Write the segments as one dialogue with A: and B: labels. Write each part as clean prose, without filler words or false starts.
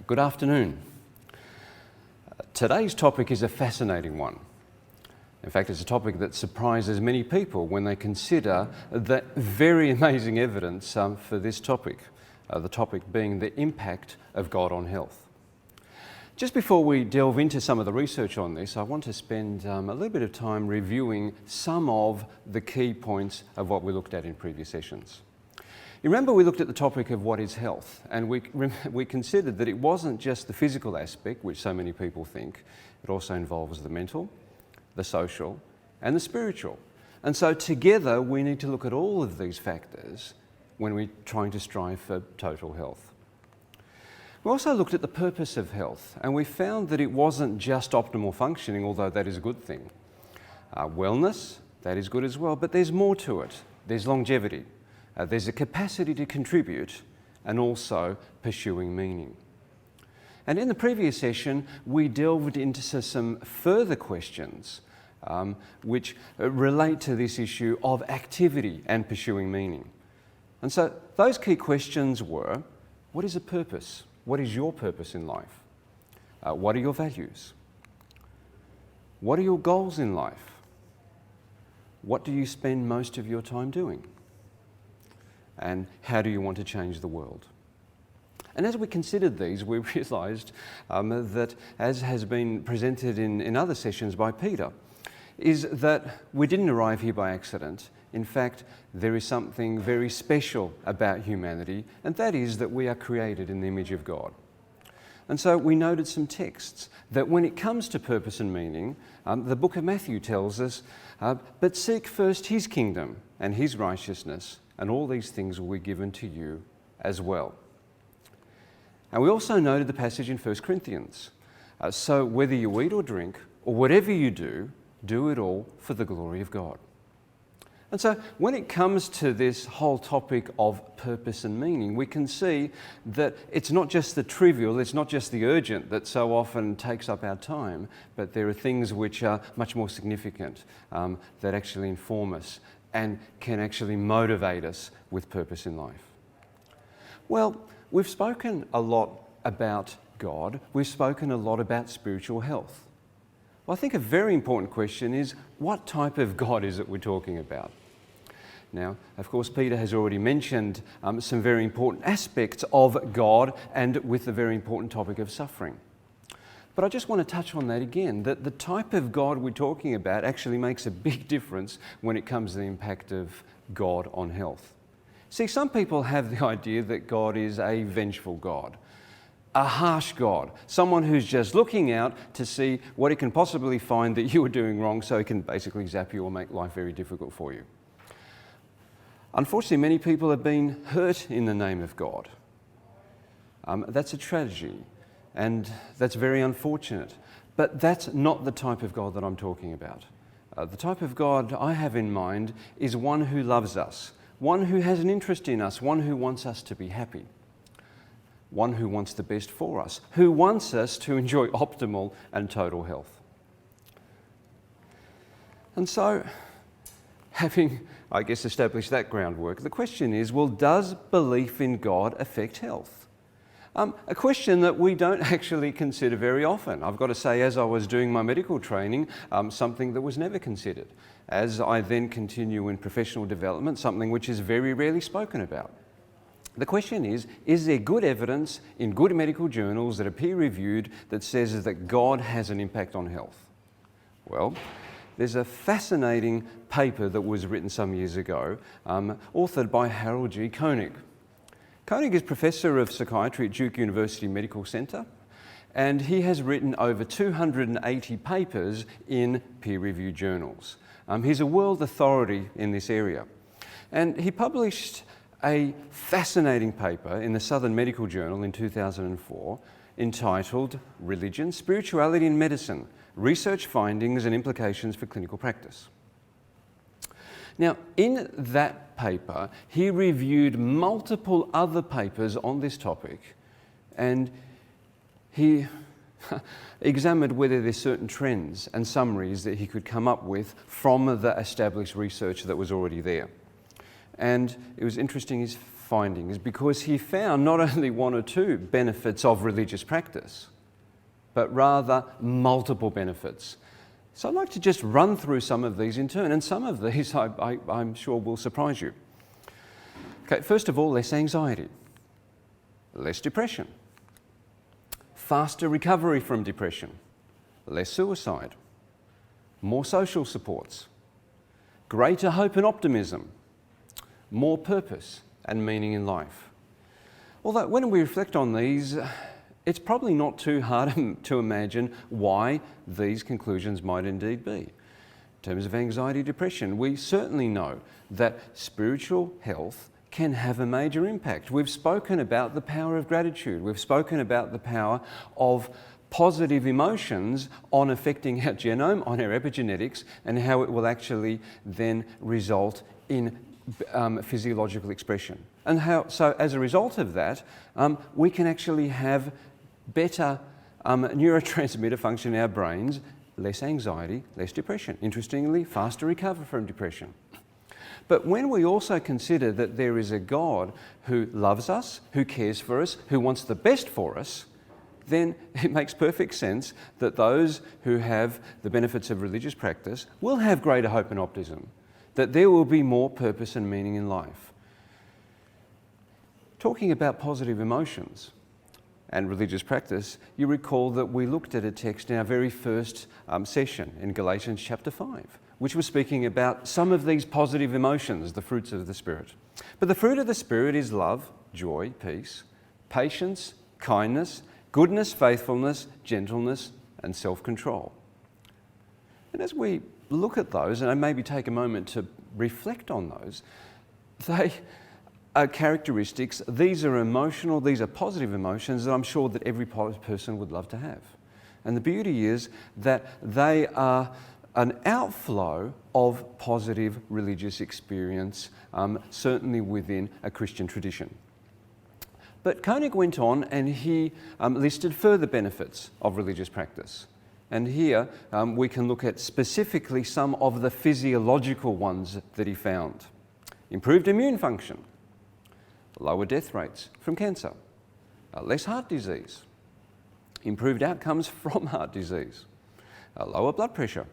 A: Good afternoon. Today's topic is a fascinating one. In fact, it's a topic that surprises many people when they consider the very amazing evidence for this topic, the topic being the impact of God on health. Just before we delve into some of the research on this, I want to spend a little bit of time reviewing some of the key points of what we looked at in previous sessions. You remember we looked at the topic of what is health, and we considered that it wasn't just the physical aspect, which so many people think. It also involves the mental, the social, and the spiritual. And so together we need to look at all of these factors when we're trying to strive for total health. We also looked at the purpose of health, and we found that it wasn't just optimal functioning, although that is a good thing. Wellness, that is good as well, but there's more to it. There's longevity. There's a capacity to contribute and also pursuing meaning. And in the previous session, we delved into some further questions which relate to this issue of activity and pursuing meaning. And so those key questions were, what is a purpose? What is your purpose in life? What are your values? What are your goals in life? What do you spend most of your time doing? And how do you want to change the world? And as we considered these, we realised that, as has been presented in other sessions by Peter, is that we didn't arrive here by accident. In fact, there is something very special about humanity, and that is that we are created in the image of God. And so we noted some texts that when it comes to purpose and meaning, the book of Matthew tells us, but seek first his kingdom and his righteousness, and all these things will be given to you as well. And we also noted the passage in 1 Corinthians. So whether you eat or drink, or whatever you do, do it all for the glory of God. And so when it comes to this whole topic of purpose and meaning, we can see that it's not just the trivial, it's not just the urgent that so often takes up our time, but there are things which are much more significant that actually inform us and can actually motivate us with purpose in life. Well, we've spoken a lot about God. We've spoken a lot about spiritual health. Well, I think a very important question is, what type of God is it we're talking about? Now, of course, Peter has already mentioned some very important aspects of God, and with the very important topic of suffering. But I just want to touch on that again, that the type of God we're talking about actually makes a big difference when it comes to the impact of God on health. See, some people have the idea that God is a vengeful God, a harsh God, someone who's just looking out to see what he can possibly find that you are doing wrong so he can basically zap you or make life very difficult for you. Unfortunately, many people have been hurt in the name of God. That's a tragedy. And that's very unfortunate. But that's not the type of God that I'm talking about. The type of God I have in mind is one who loves us, one who has an interest in us, one who wants us to be happy, one who wants the best for us, who wants us to enjoy optimal and total health. And so, having, I guess, established that groundwork, the question is, well, does belief in God affect health? A question that we don't actually consider very often. I've got to say, as I was doing my medical training, something that was never considered. As I then continue in professional development, something which is very rarely spoken about. The question is there good evidence in good medical journals that are peer-reviewed that says that God has an impact on health? Well, there's a fascinating paper that was written some years ago, authored by Harold G. Koenig. Koenig is Professor of Psychiatry at Duke University Medical Center, and he has written over 280 papers in peer-reviewed journals. He's a world authority in this area. And he published a fascinating paper in the Southern Medical Journal in 2004 entitled Religion, Spirituality and Medicine, Research Findings and Implications for Clinical Practice. Now, in that paper, he reviewed multiple other papers on this topic, and he examined whether there's certain trends and summaries that he could come up with from the established research that was already there. And it was interesting, his findings because he found not only one or two benefits of religious practice, but rather multiple benefits. So I'd like to just run through some of these in turn, and some of these I'm sure will surprise you. Okay, first of all, less anxiety, less depression, faster recovery from depression, less suicide, more social supports, greater hope and optimism, more purpose and meaning in life. Although when we reflect on these, it's probably not too hard to imagine why these conclusions might indeed be. In terms of anxiety, depression, we certainly know that spiritual health can have a major impact. We've spoken about the power of gratitude. We've spoken about the power of positive emotions on affecting our genome, on our epigenetics, and how it will actually then result in physiological expression. And so as a result of that, we can actually have better neurotransmitter function in our brains, less anxiety, less depression. Interestingly, faster recover from depression. But when we also consider that there is a God who loves us, who cares for us, who wants the best for us, then it makes perfect sense that those who have the benefits of religious practice will have greater hope and optimism, that there will be more purpose and meaning in life. Talking about positive emotions and religious practice, you recall that we looked at a text in our very first session in Galatians chapter 5, which was speaking about some of these positive emotions, the fruits of the Spirit. But the fruit of the Spirit is love, joy, peace, patience, kindness, goodness, faithfulness, gentleness, and self-control. And as we look at those, and maybe take a moment to reflect on those, they are characteristics, these are emotional, these are positive emotions that I'm sure that every person would love to have. And the beauty is that they are an outflow of positive religious experience, certainly within a Christian tradition. But Koenig went on and he listed further benefits of religious practice. And here we can look at specifically some of the physiological ones that he found. Improved immune function, lower death rates from cancer, less heart disease, improved outcomes from heart disease, lower blood pressure,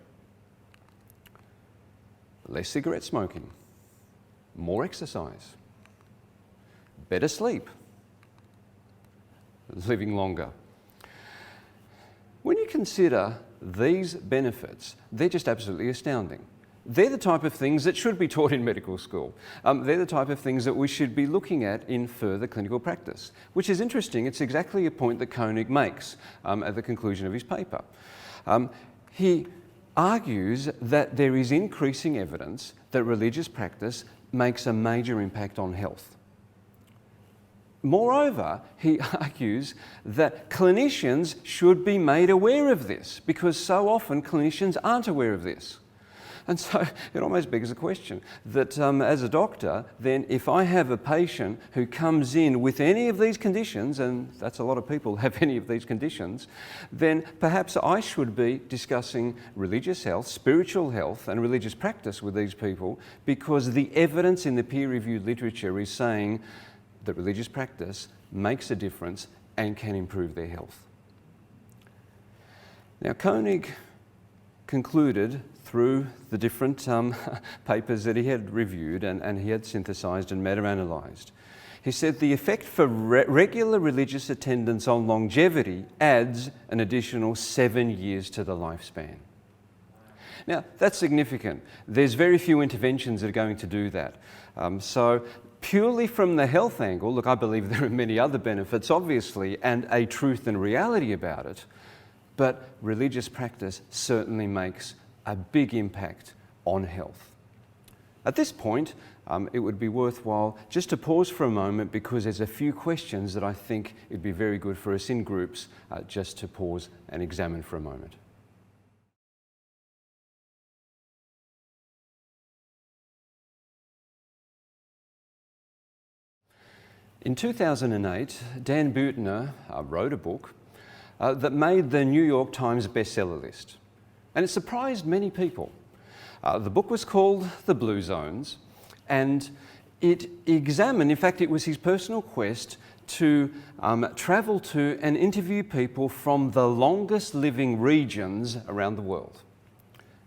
A: less cigarette smoking, more exercise, better sleep, living longer. When you consider these benefits, they're just absolutely astounding. They're the type of things that should be taught in medical school. They're the type of things that we should be looking at in further clinical practice, which is interesting. It's exactly a point that Koenig makes at the conclusion of his paper. He argues that there is increasing evidence that religious practice makes a major impact on health. Moreover, he argues that clinicians should be made aware of this because so often clinicians aren't aware of this. And so it almost begs the question that as a doctor, then if I have a patient who comes in with any of these conditions, and that's a lot of people have any of these conditions, then perhaps I should be discussing religious health, spiritual health, and religious practice with these people because the evidence in the peer-reviewed literature is saying that religious practice makes a difference and can improve their health. Now, Koenig concluded through the different papers that he had reviewed and he had synthesized and meta-analyzed. He said the effect for regular religious attendance on longevity adds an additional 7 years to the lifespan. Now, that's significant. There's very few interventions that are going to do that. So purely from the health angle, look, I believe there are many other benefits, obviously, and a truth and reality about it, but religious practice certainly makes a big impact on health. At this point, it would be worthwhile just to pause for a moment because there's a few questions that I think it'd be very good for us in groups just to pause and examine for a moment. In 2008, Dan Buettner wrote a book that made the New York Times bestseller list. And it surprised many people. The book was called The Blue Zones, and it examined, in fact, it was his personal quest to travel to and interview people from the longest living regions around the world.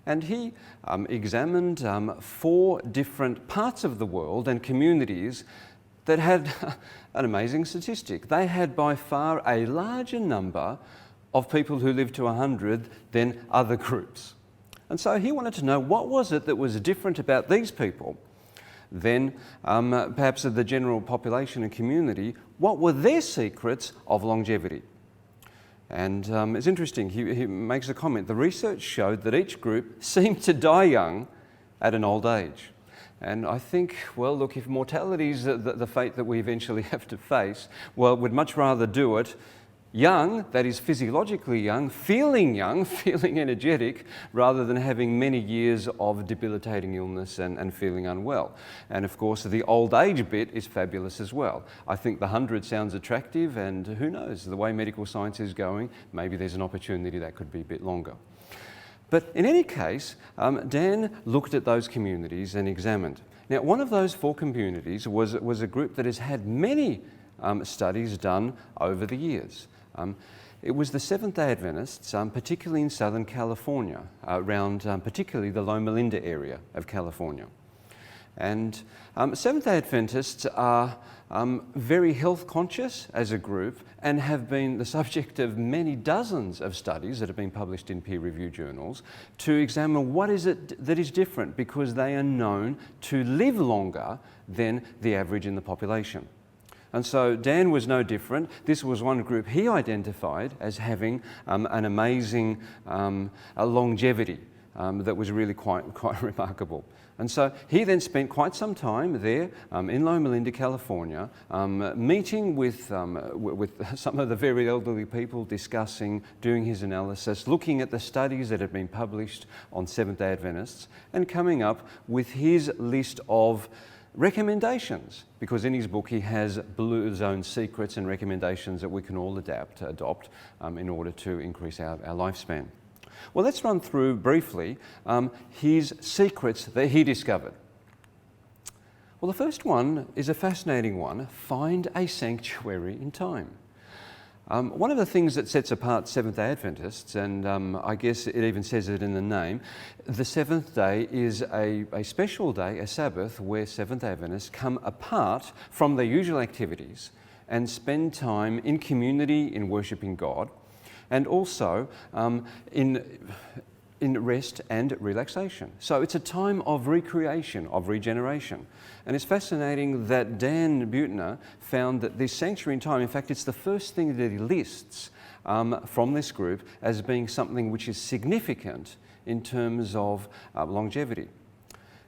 A: And he examined 4 different parts of the world and communities that had an amazing statistic. They had by far a larger number of people who lived to 100 than other groups. And so he wanted to know what was it that was different about these people than perhaps of the general population and community. What were their secrets of longevity? And it's interesting, he makes a comment. The research showed that each group seemed to die young at an old age. And I think, well, look, if mortality is the fate that we eventually have to face, well, we'd much rather do it young, that is physiologically young, feeling energetic, rather than having many years of debilitating illness and feeling unwell. And of course, the old age bit is fabulous as well. I think the 100 sounds attractive, and who knows, the way medical science is going, maybe there's an opportunity that could be a bit longer. But in any case, Dan looked at those communities and examined. Now, one of those 4 communities was a group that has had many studies done over the years. It was the Seventh-day Adventists, particularly in Southern California, around particularly the Loma Linda area of California. And Seventh-day Adventists are very health conscious as a group and have been the subject of many dozens of studies that have been published in peer-reviewed journals to examine what is it that is different, because they are known to live longer than the average in the population. And so Dan was no different. This was one group he identified as having an amazing longevity that was really quite remarkable. And so he then spent quite some time there in Loma Linda, California, meeting with some of the very elderly people, discussing, doing his analysis, looking at the studies that had been published on Seventh-day Adventists, and coming up with his list of recommendations, because in his book he has blue zone secrets and recommendations that we can all adopt in order to increase our lifespan. Well, let's run through briefly his secrets that he discovered. Well, the first one is a fascinating one: find a sanctuary in time. One of the things that sets apart Seventh-day Adventists, and I guess it even says it in the name, the seventh day is a special day, a Sabbath, where Seventh-day Adventists come apart from their usual activities and spend time in community, in worshipping God, and also in rest and relaxation. So it's a time of recreation, of regeneration. And it's fascinating that Dan Buettner found that this sanctuary in time, in fact, it's the first thing that he lists from this group as being something which is significant in terms of longevity.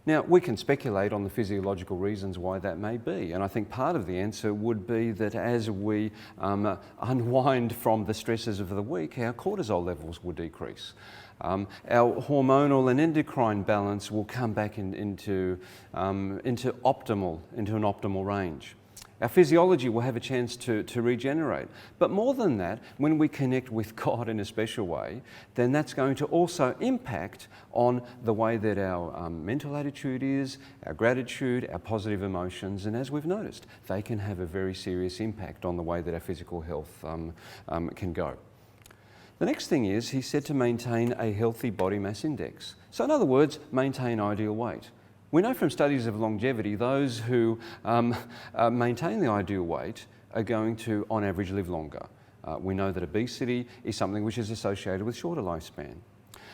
A: Now, we can speculate on the physiological reasons why that may be, and I think part of the answer would be that as we unwind from the stresses of the week, our cortisol levels will decrease. Our hormonal and endocrine balance will come back into an optimal range. Our physiology will have a chance to regenerate. But more than that, when we connect with God in a special way, then that's going to also impact on the way that our mental attitude is, our gratitude, our positive emotions, and as we've noticed, they can have a very serious impact on the way that our physical health can go. The next thing is, he said, to maintain a healthy body mass index. So in other words, maintain ideal weight. We know from studies of longevity, those who maintain the ideal weight are going to, on average, live longer. We know that obesity is something which is associated with shorter lifespan.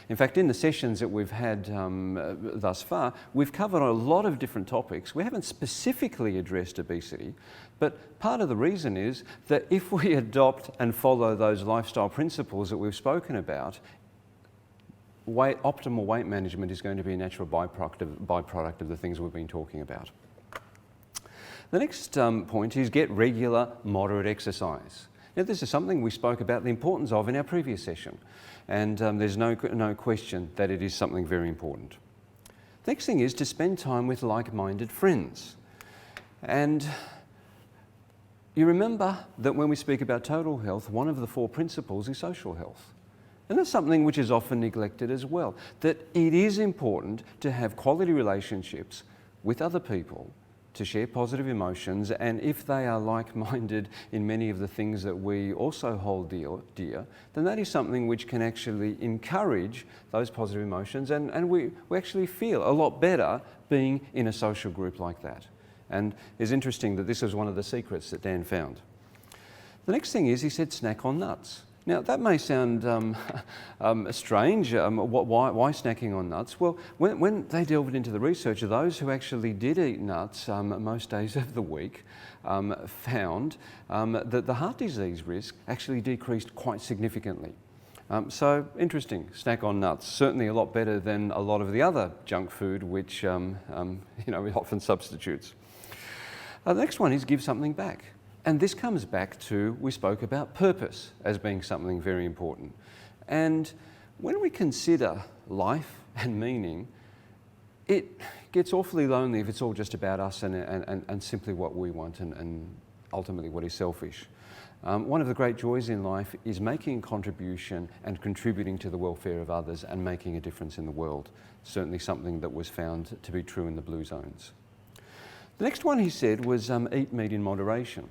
A: In fact, in the sessions that we've had thus far, we've covered a lot of different topics. We haven't specifically addressed obesity, but part of the reason is that if we adopt and follow those lifestyle principles that we've spoken about, optimal weight management is going to be a natural byproduct of the things we've been talking about. The next point is get regular, moderate exercise. Now, this is something we spoke about the importance of in our previous session, and there's no question that it is something very important. The next thing is to spend time with like-minded friends. And you remember that when we speak about total health, one of the 4 principles is social health. And that's something which is often neglected as well, that it is important to have quality relationships with other people to share positive emotions, and if they are like-minded in many of the things that we also hold dear, then that is something which can actually encourage those positive emotions, and we actually feel a lot better being in a social group like that. And it's interesting that this was one of the secrets that Dan found. The next thing is he said snack on nuts. Now, that may sound strange. Why snacking on nuts? Well, when they delved into the research, those who actually did eat nuts most days of the week found that the heart disease risk actually decreased quite significantly. So interesting, snack on nuts. Certainly a lot better than a lot of the other junk food, which often substitutes. The next one is give something back. And this comes back to, we spoke about purpose as being something very important. And when we consider life and meaning, it gets awfully lonely if it's all just about us and simply what we want and ultimately what is selfish. One of the great joys in life is making a contribution and contributing to the welfare of others and making a difference in the world. Certainly something that was found to be true in the blue zones. The next one he said was eat meat in moderation.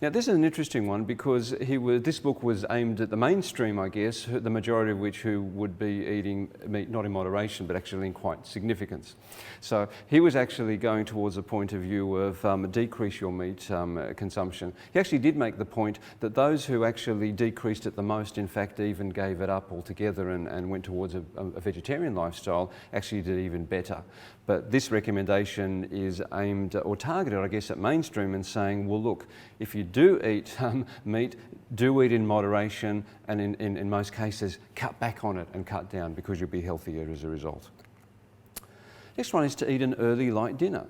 A: Now, this is an interesting one because this book was aimed at the mainstream, I guess, the majority of which who would be eating meat not in moderation, but actually in quite significance. So he was actually going towards a point of view of decrease your meat consumption. He actually did make the point that those who actually decreased it the most, in fact, even gave it up altogether and went towards a vegetarian lifestyle, actually did even better. But this recommendation is aimed or targeted, I guess, at mainstream and saying, well, look, if you do eat meat, do eat in moderation, and in most cases, cut back on it and cut down because you'll be healthier as a result. Next one is to eat an early light dinner.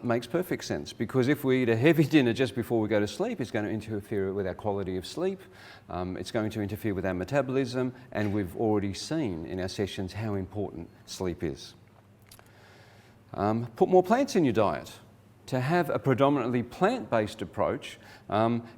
A: Makes perfect sense because if we eat a heavy dinner just before we go to sleep, it's going to interfere with our quality of sleep, it's going to interfere with our metabolism, and we've already seen in our sessions how important sleep is. Put more plants in your diet. To have a predominantly plant-based approach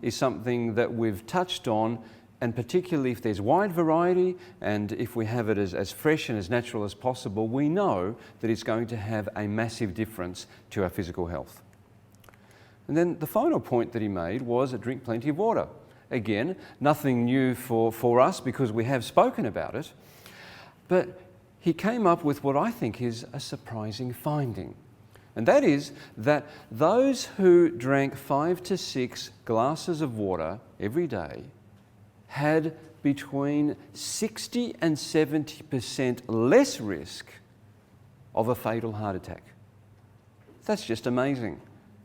A: is something that we've touched on, and particularly if there's wide variety and if we have it as fresh and as natural as possible, we know that it's going to have a massive difference to our physical health. And then the final point that he made was drink plenty of water. Again, nothing new for us because we have spoken about it, but he came up with what I think is a surprising finding. And that is that those who drank 5 to 6 glasses of water every day had between 60 and 70% less risk of a fatal heart attack. That's just amazing.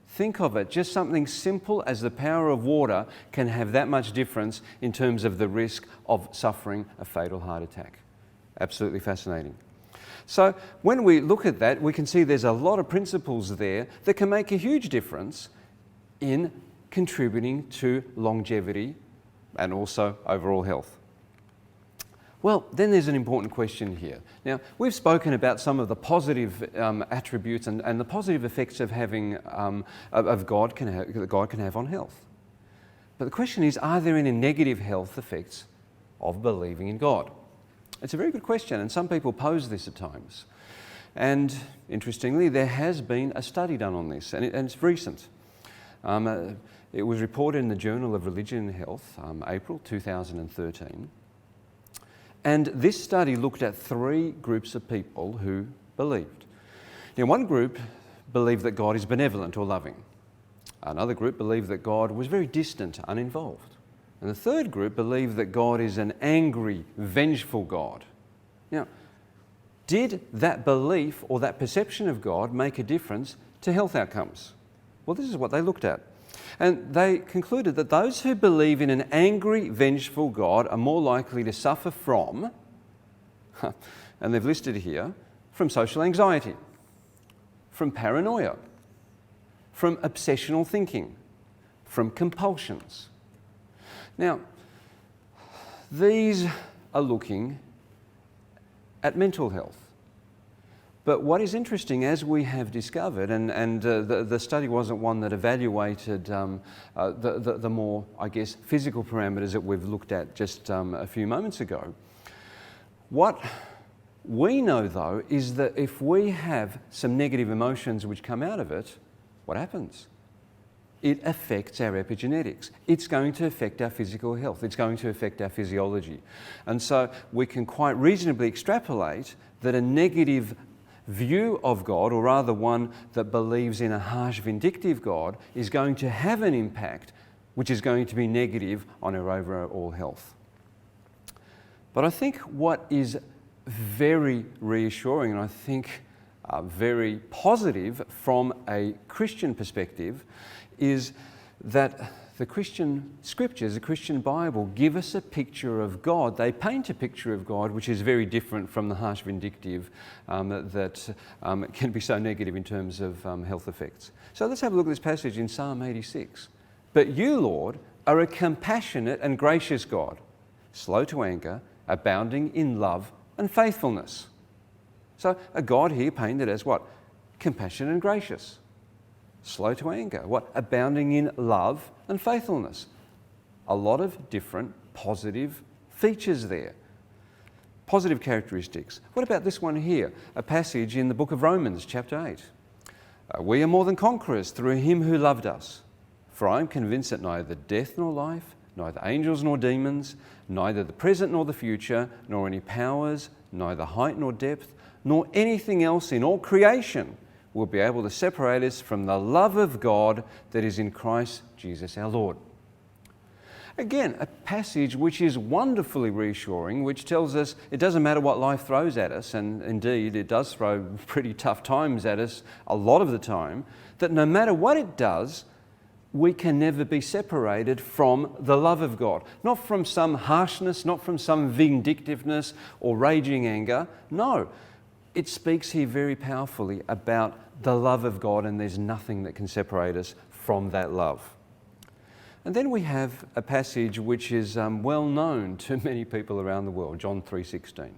A: Think of it, just something simple as the power of water can have that much difference in terms of the risk of suffering a fatal heart attack. Absolutely fascinating. So when we look at that, we can see there's a lot of principles there that can make a huge difference in contributing to longevity and also overall health. Well, then there's an important question here. Now, we've spoken about some of the positive attributes and the positive effects of having that God can have on health. But the question is, are there any negative health effects of believing in God? It's a very good question, and some people pose this at times. And interestingly, there has been a study done on this, and it's recent. It was reported in the Journal of Religion and Health, April 2013. And this study looked at 3 groups of people who believed. Now, one group believed that God is benevolent or loving. Another group believed that God was very distant, uninvolved. And the third group believed that God is an angry, vengeful God. Now, did that belief or that perception of God make a difference to health outcomes? Well, this is what they looked at. And they concluded that those who believe in an angry, vengeful God are more likely to suffer from, and they've listed here, from social anxiety, from paranoia, from obsessional thinking, from compulsions. Now, these are looking at mental health. But what is interesting, as we have discovered, and the study wasn't one that evaluated the more, I guess, physical parameters that we've looked at just a few moments ago. What we know, though, is that if we have some negative emotions which come out of it, what happens? It affects our epigenetics. It's going to affect our physical health. It's going to affect our physiology. And so we can quite reasonably extrapolate that a negative view of God, or rather one that believes in a harsh, vindictive God, is going to have an impact which is going to be negative on our overall health. But I think what is very reassuring, and I think very positive from a Christian perspective, is that the Christian scriptures, the Christian Bible, give us a picture of God. They paint a picture of God which is very different from the harsh, vindictive that can be so negative in terms of health effects. So let's have a look at this passage in Psalm 86. But you, Lord, are a compassionate and gracious God, slow to anger, abounding in love and faithfulness. So a God here painted as what? Compassionate and gracious. Slow to anger. What? Abounding in love and faithfulness. A lot of different positive features there. Positive characteristics. What about this one here? A passage in the book of Romans, chapter 8. We are more than conquerors through him who loved us. For I am convinced that neither death nor life, neither angels nor demons, neither the present nor the future, nor any powers, neither height nor depth, nor anything else in all creation will be able to separate us from the love of God that is in Christ Jesus our Lord. Again, a passage which is wonderfully reassuring, which tells us it doesn't matter what life throws at us, and indeed it does throw pretty tough times at us a lot of the time, that no matter what it does, we can never be separated from the love of God. Not from some harshness, not from some vindictiveness or raging anger. No. It speaks here very powerfully about the love of God, and there's nothing that can separate us from that love. And then we have a passage which is well known to many people around the world, John 3:16.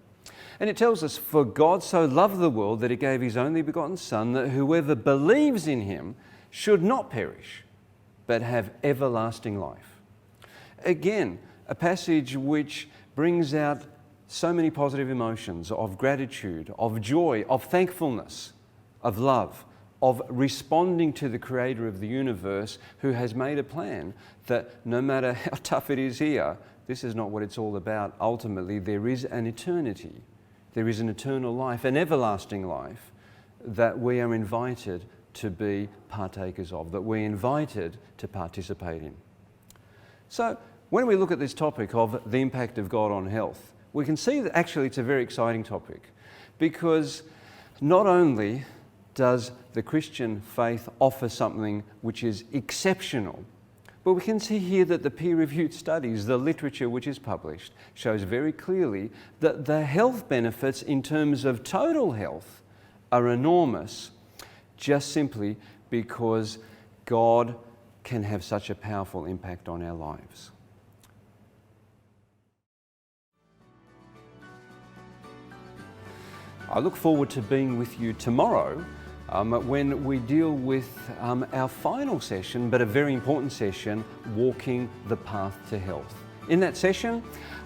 A: And it tells us, for God so loved the world that he gave his only begotten Son, that whoever believes in him should not perish, but have everlasting life. Again, a passage which brings out so many positive emotions of gratitude, of joy, of thankfulness, of love, of responding to the Creator of the universe, who has made a plan that no matter how tough it is here, this is not what it's all about. Ultimately, there is an eternity. There is an eternal life, an everlasting life that we are invited to be partakers of, that we're invited to participate in. So when we look at this topic of the impact of God on health, we can see that actually it's a very exciting topic, because not only does the Christian faith offer something which is exceptional, but we can see here that the peer-reviewed studies, the literature which is published, shows very clearly that the health benefits in terms of total health are enormous, just simply because God can have such a powerful impact on our lives. I look forward to being with you tomorrow when we deal with our final session, but a very important session, Walking the Path to Health. In that session,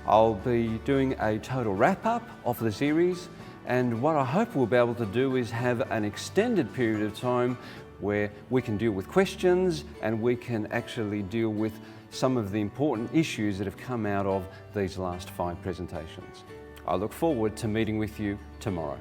A: I'll be doing a total wrap-up of the series, and what I hope we'll be able to do is have an extended period of time where we can deal with questions and we can actually deal with some of the important issues that have come out of these last 5 presentations. I look forward to meeting with you tomorrow.